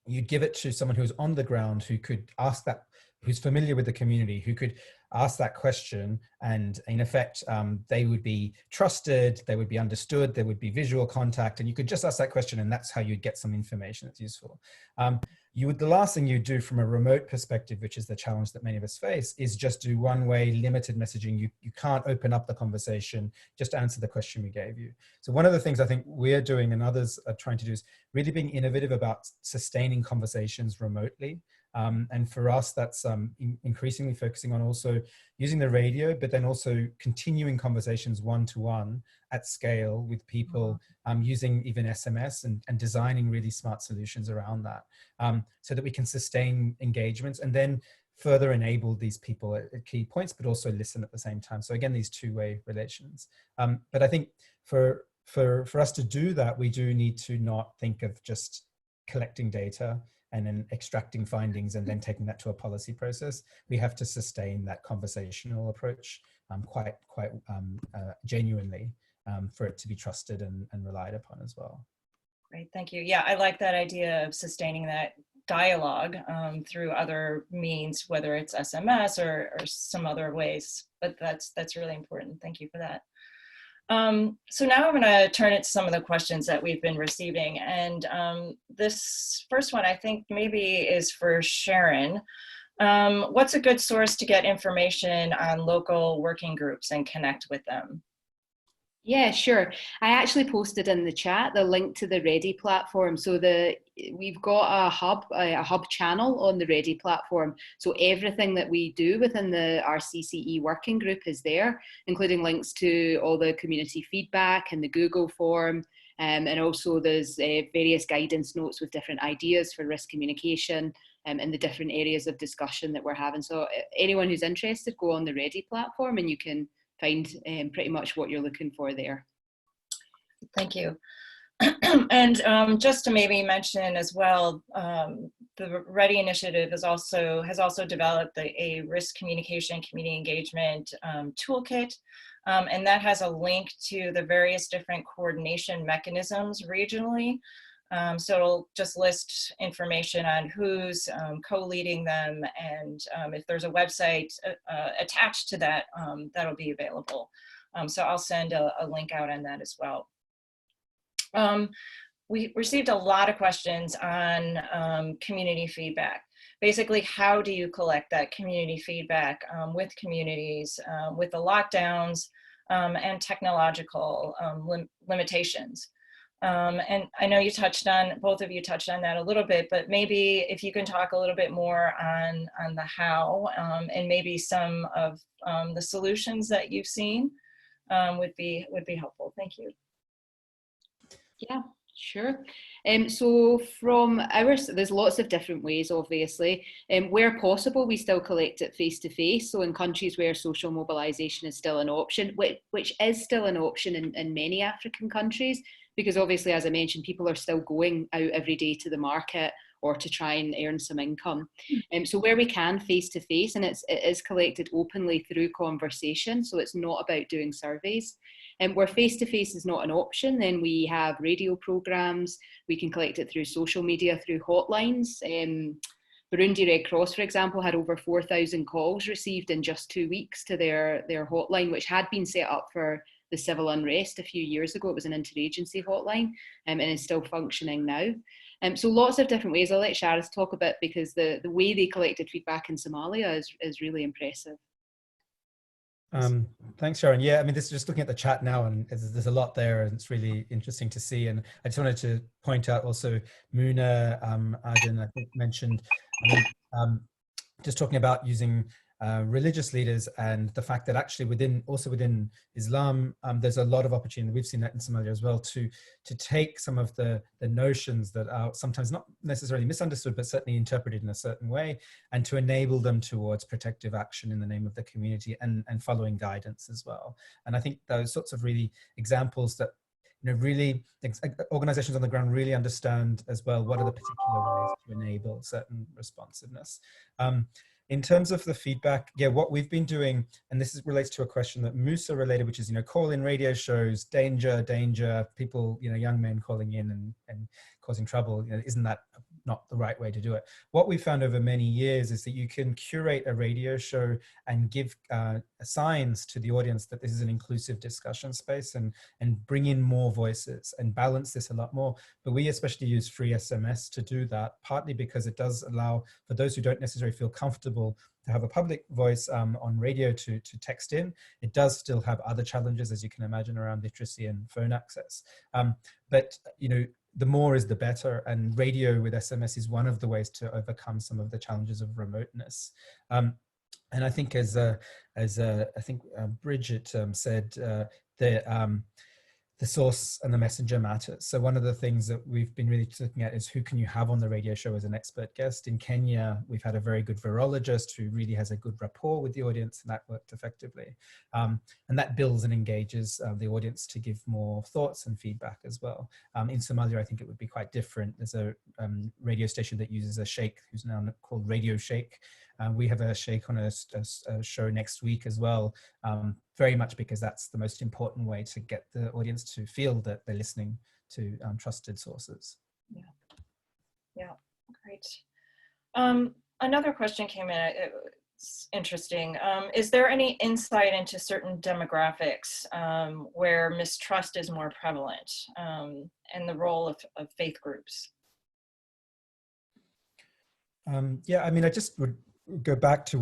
you'd give it to someone who's on the ground, who could ask that, who's familiar with the community, who could ask that question, and in effect, they would be trusted, they would be understood, there would be visual contact, and you could just ask that question, and that's how you'd get some information that's useful. The last thing you do from a remote perspective, which is the challenge that many of us face, is just do one-way limited messaging. You can't open up the conversation, just answer the question we gave you. So one of the things I think we're doing and others are trying to do is really being innovative about sustaining conversations remotely. And for us, that's increasingly focusing on also using the radio, but then also continuing conversations one-to-one at scale with people, using even SMS and designing really smart solutions around that, so that we can sustain engagements and then further enable these people at key points, but also listen at the same time. So again, these two-way relations. But I think for us to do that, we do need to not think of just collecting data and then extracting findings and then taking that to a policy process. We have to sustain that conversational approach quite genuinely for it to be trusted and relied upon as well. Great, thank you. Yeah, I like that idea of sustaining that dialogue through other means, whether it's SMS or some other ways, but that's really important. Thank you for that. So now I'm going to turn it to some of the questions that we've been receiving. And this first one, I think maybe is for Sharon. What's a good source to get information on local working groups and connect with them? Yeah, sure. I actually posted in the chat the link to the Ready platform. So we've got a hub channel on the Ready platform. So everything that we do within the RCCE working group is there, including links to all the community feedback and the Google form. And also there's various guidance notes with different ideas for risk communication and the different areas of discussion that we're having. So anyone who's interested, go on the Ready platform and you can find pretty much what you're looking for there. Thank you. And just to maybe mention as well, the Ready initiative has also developed a risk communication, community engagement toolkit, and that has a link to the various different coordination mechanisms regionally. So it'll just list information on who's co-leading them, and if there's a website attached to that, that'll be available. So I'll send a link out on that as well. We received a lot of questions on community feedback. Basically, how do you collect that community feedback with communities, with the lockdowns and technological limitations? And I know both of you touched on that a little bit, but maybe if you can talk a little bit more on the how, and maybe some of the solutions that you've seen would be helpful. Thank you. Yeah, sure. So from there's lots of different ways, obviously. Where possible, we still collect it face-to-face. So in countries where social mobilization is still an option, which is still an option in many African countries, because obviously, as I mentioned, people are still going out every day to the market or to try and earn some income. So where we can face-to-face, and it is collected openly through conversation, so it's not about doing surveys. And where face-to-face is not an option, then we have radio programs, we can collect it through social media, through hotlines. Burundi Red Cross, for example, had over 4,000 calls received in just 2 weeks to their hotline, which had been set up for the civil unrest a few years ago. It was an interagency hotline and is still functioning now. So lots of different ways. I'll let Sharath talk a bit, because the way they collected feedback in Somalia is really impressive. Thanks, Sharon. Yeah, I mean, this is just looking at the chat now, and there's a lot there, and it's really interesting to see. And I just wanted to point out also, Muna Aden, I think, mentioned, just talking about using religious leaders, and the fact that actually within Islam, there's a lot of opportunity. We've seen that in Somalia as well, to take some of the notions that are sometimes not necessarily misunderstood, but certainly interpreted in a certain way, and to enable them towards protective action in the name of the community, and following guidance as well. And I think those sorts of really examples that, really organizations on the ground really understand as well what are the particular ways to enable certain responsiveness. In terms of the feedback, what we've been doing, and this relates to a question that Musa related, which is, call-in radio shows, danger, people, young men calling in and causing trouble, isn't that not the right way to do it? What we found over many years is that you can curate a radio show and give signs to the audience that this is an inclusive discussion space, and bring in more voices and balance this a lot more. But we especially use free SMS to do that, partly because it does allow for those who don't necessarily feel comfortable to have a public voice on radio to text in. It does still have other challenges, as you can imagine, around literacy and phone access. But the more is the better, and radio with SMS is one of the ways to overcome some of the challenges of remoteness. And I think as Bridget said, the source and the messenger matters. So one of the things that we've been really looking at is who can you have on the radio show as an expert guest. In Kenya, we've had a very good virologist who really has a good rapport with the audience, and that worked effectively. And that builds and engages the audience to give more thoughts and feedback as well. In Somalia, I think it would be quite different. There's a radio station that uses a sheikh who's now called Radio Sheikh. We have a sheikh on a show next week as well, very much because that's the most important way to get the audience to feel that they're listening to trusted sources. Yeah, great. Another question came in, it's interesting. Is there any insight into certain demographics where mistrust is more prevalent, and the role of faith groups? Yeah, I mean, I just would go back to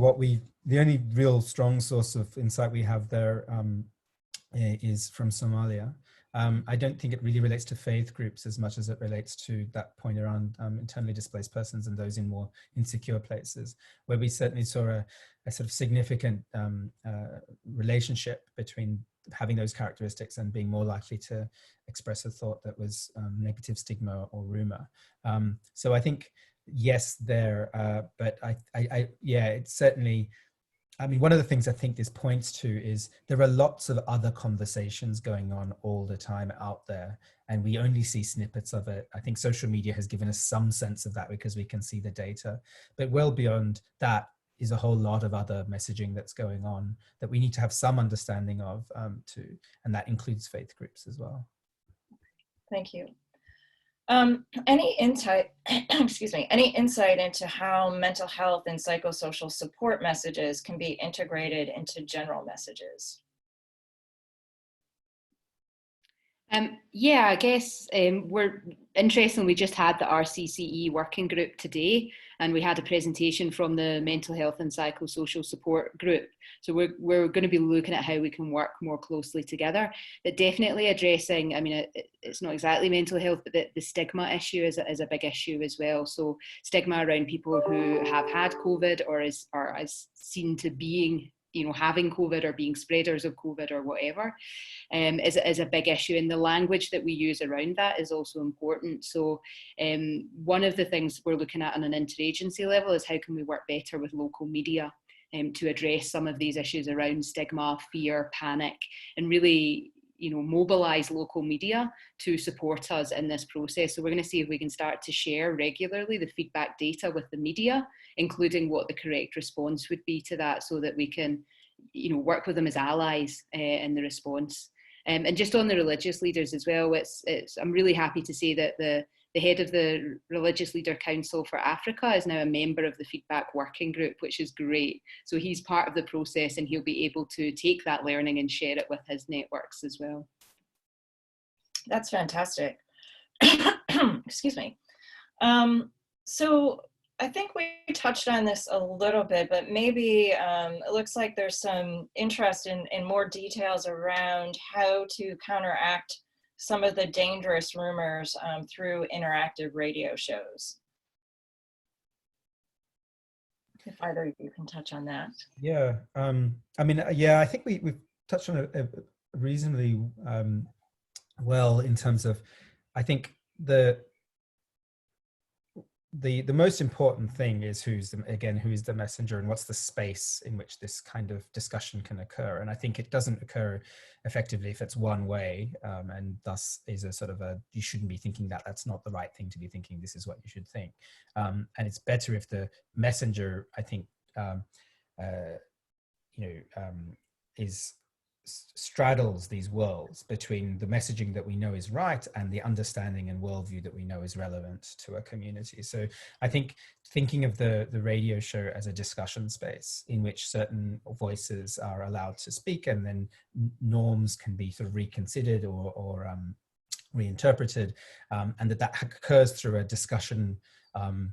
the only real strong source of insight we have there is from Somalia. I don't think it really relates to faith groups as much as it relates to that point around internally displaced persons and those in more insecure places, where we certainly saw a sort of significant relationship between having those characteristics and being more likely to express a thought that was negative stigma or rumor. So I think, yes, there, but it's certainly, I mean, one of the things I think this points to is there are lots of other conversations going on all the time out there, and we only see snippets of it. I think social media has given us some sense of that because we can see the data, but well beyond that is a whole lot of other messaging that's going on that we need to have some understanding of too, and that includes faith groups as well. Thank you. Any insight, excuse me, any insight into how mental health and psychosocial support messages can be integrated into general messages? Yeah, I guess we're interesting. We just had the RCCE working group today, and we had a presentation from the mental health and psychosocial support group. So we're going to be looking at how we can work more closely together. But definitely addressing, I mean, it's not exactly mental health, but the stigma issue is a big issue as well. So stigma around people who have had COVID or is seen to being, having COVID or being spreaders of COVID or whatever, is a big issue. And the language that we use around that is also important. So one of the things we're looking at on an interagency level is how can we work better with local media to address some of these issues around stigma, fear, panic, and really mobilize local media to support us in this process. So we're going to see if we can start to share regularly the feedback data with the media, including what the correct response would be to that, so that we can work with them as allies in the response. And just on the religious leaders as well, I'm really happy to say that the head of the Religious Leader Council for Africa is now a member of the feedback working group, which is great. So he's part of the process, and he'll be able to take that learning and share it with his networks as well. That's fantastic. Excuse me. So I think we touched on this a little bit, but maybe it looks like there's some interest in more details around how to counteract some of the dangerous rumors through interactive radio shows. if either of you can touch on that. Yeah, I mean, yeah, I think we've touched on it reasonably well in terms of, I think the most important thing is who's the messenger and what's the space in which this kind of discussion can occur. And I think it doesn't occur effectively if it's one way, and thus is a sort of you shouldn't be thinking that, that's not the right thing to be thinking, this is what you should think. And it's better if the messenger, I think, straddles these worlds between the messaging that we know is right and the understanding and worldview that we know is relevant to a community. So I think thinking of the radio show as a discussion space in which certain voices are allowed to speak, and then norms can be sort of reconsidered or reinterpreted, and that occurs through a discussion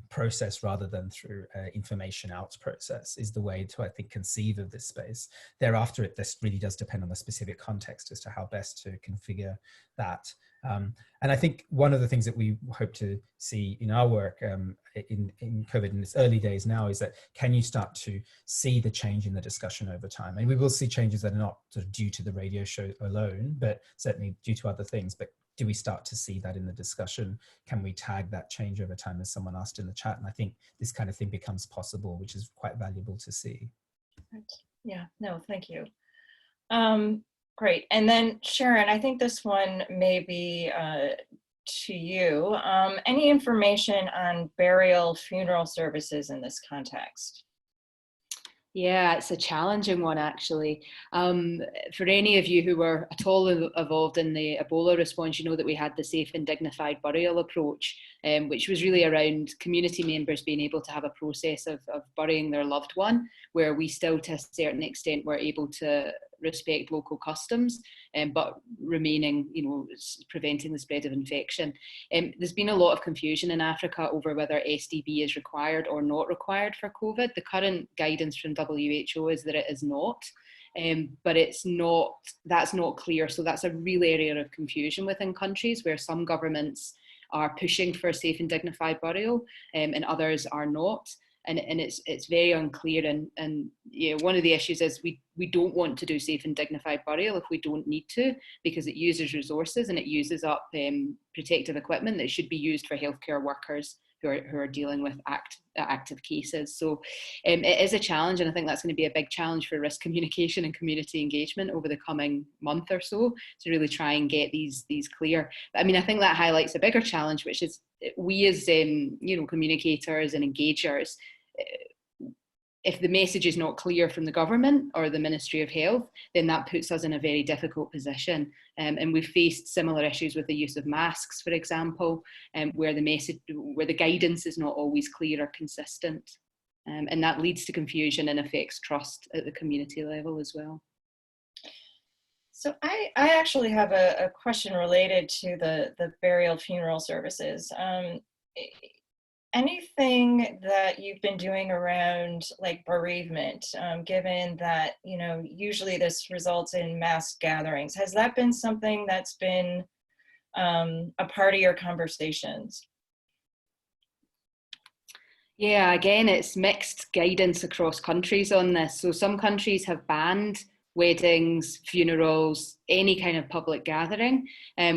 process rather than through information out process, is the way to, I think, conceive of this space. Thereafter, this really does depend on the specific context as to how best to configure that. And I think one of the things that we hope to see in our work in COVID in its early days now is that, can you start to see the change in the discussion over time? And we will see changes that are not sort of due to the radio show alone, but certainly due to other things. But do we start to see that in the discussion? Can we tag that change over time, as someone asked in the chat? And I think this kind of thing becomes possible, which is quite valuable to see. Yeah, no, thank you. Great. And then Sharon, I think this one may be to you. Any information on burial funeral services in this context? Yeah, it's a challenging one, actually. For any of you who were at all involved in the Ebola response, you know that we had the safe and dignified burial approach, which was really around community members being able to have a process of burying their loved one, where we still, to a certain extent, were able to respect local customs, but remaining, preventing the spread of infection. There's been a lot of confusion in Africa over whether SDB is required or not required for COVID. The current guidance from WHO is that it is not, but that's not clear. So that's a real area of confusion within countries, where some governments are pushing for safe and dignified burial, and others are not. And it's very unclear, and one of the issues is we don't want to do safe and dignified burial if we don't need to, because it uses resources and it uses up protective equipment that should be used for healthcare workers who are dealing with active cases. So it is a challenge, and I think that's going to be a big challenge for risk communication and community engagement over the coming month or so, to really try and get these clear. But I mean, I think that highlights a bigger challenge, which is we as communicators and engagers, if the message is not clear from the government or the Ministry of Health, then that puts us in a very difficult position. And we've faced similar issues with the use of masks, for example, where the guidance is not always clear or consistent. And that leads to confusion and affects trust at the community level as well. So I actually have a question related to the burial funeral services. Anything that you've been doing around like bereavement, given that, usually this results in mass gatherings, has that been something that's been a part of your conversations? Yeah, again, it's mixed guidance across countries on this. So some countries have banned weddings, funerals, any kind of public gathering,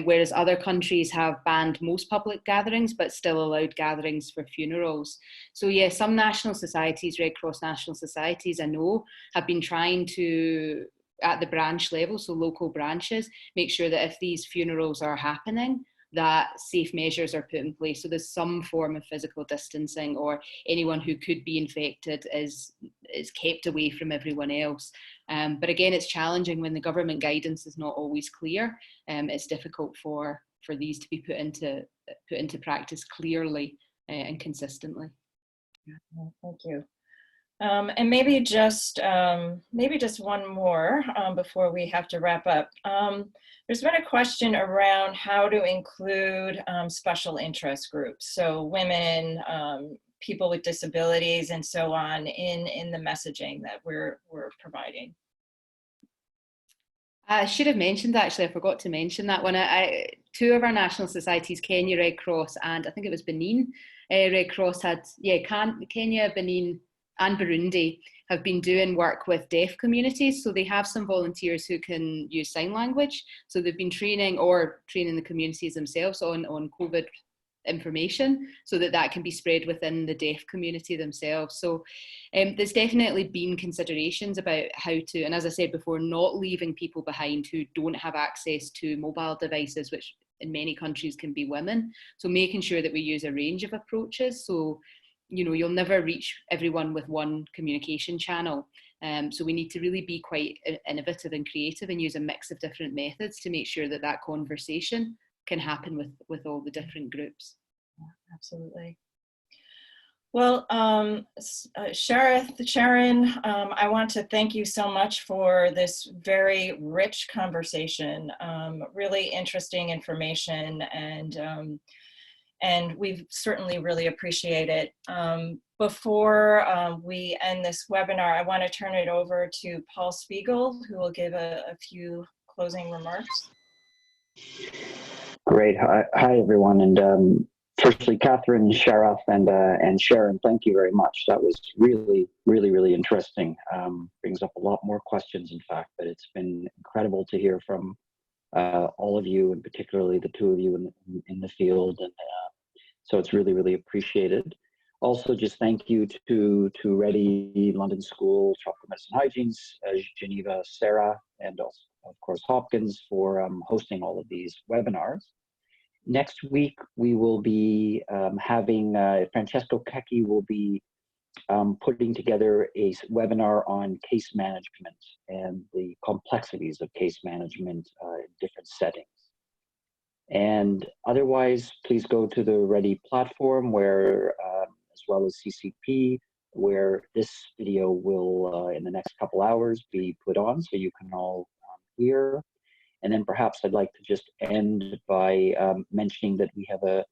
whereas other countries have banned most public gatherings but still allowed gatherings for funerals. So yeah, some national societies, Red Cross national societies, I know, have been trying to, at the branch level, so local branches, make sure that if these funerals are happening, that safe measures are put in place. So there's some form of physical distancing, or anyone who could be infected is kept away from everyone else. But again, it's challenging when the government guidance is not always clear. It's difficult for these to be put into practice clearly and consistently. Thank you. And maybe just one more before we have to wrap up. There's been a question around how to include special interest groups, so women, people with disabilities, and so on, in the messaging that we're providing. I should have mentioned, actually, I forgot to mention that one. Two of our national societies, Kenya Red Cross and I think it was Benin Red Cross, had Kenya, Benin and Burundi have been doing work with deaf communities. So they have some volunteers who can use sign language. So they've been training the communities themselves on COVID information so that can be spread within the deaf community themselves. So there's definitely been considerations about how to, and as I said before, not leaving people behind who don't have access to mobile devices, which in many countries can be women. So making sure that we use a range of approaches. So, you know, you'll never reach everyone with one communication channel. So we need to really be quite innovative and creative and use a mix of different methods to make sure that that conversation can happen with all the different groups. Yeah, absolutely. Well, Sharon, I want to thank you so much for this very rich conversation, really interesting information, and we certainly really appreciate it. Before we end this webinar, I want to turn it over to Paul Spiegel, who will give a few closing remarks. Great. Hi everyone. And firstly, Catherine, Sharath, and Sharon, thank you very much. That was really, really, really interesting. Brings up a lot more questions, in fact, but it's been incredible to hear from all of you, and particularly the two of you in the field. And so it's really, really appreciated. Also, just thank you to Ready, London School, Tropical Medicine Hygiene's, Geneva, Sarah, and also, of course, Hopkins for hosting all of these webinars. Next week, we will be having, Francesco Cecchi will be putting together a webinar on case management and the complexities of case management in different settings. And otherwise, please go to the Ready platform where, as well as CCP, where this video will, in the next couple hours, be put on so you can all hear. And then perhaps I'd like to just end by mentioning that we have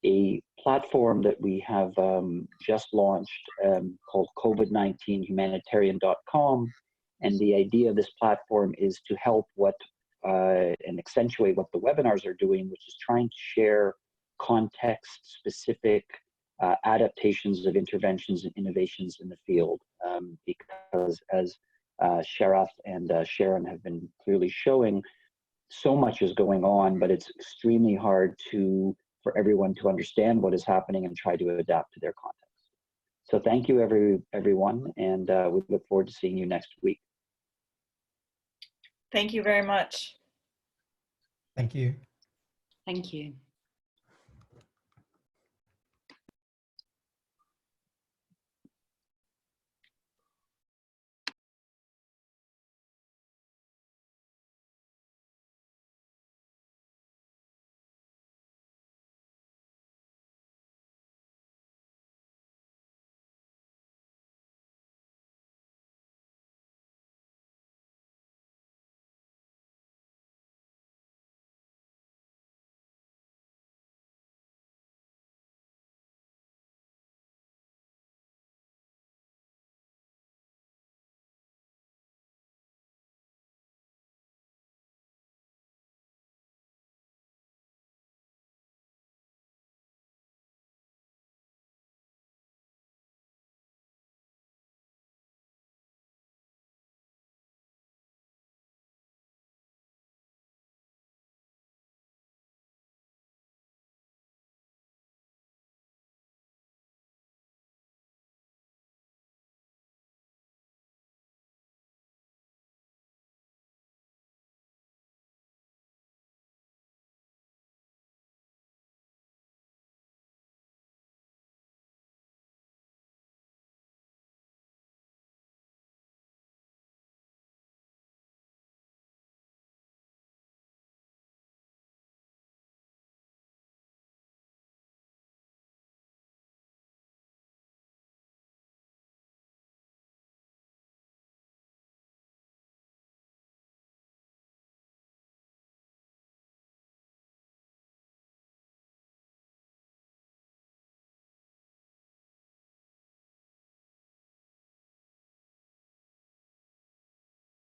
a platform that we have just launched called COVID-19 humanitarian.com. And the idea of this platform is to help and accentuate what the webinars are doing, which is trying to share context-specific adaptations of interventions and innovations in the field. Because as Sharath and Sharon have been clearly showing, so much is going on, but it's extremely hard for everyone to understand what is happening and try to adapt to their context. So thank you, everyone, and we look forward to seeing you next week. Thank you very much. Thank you. Thank you.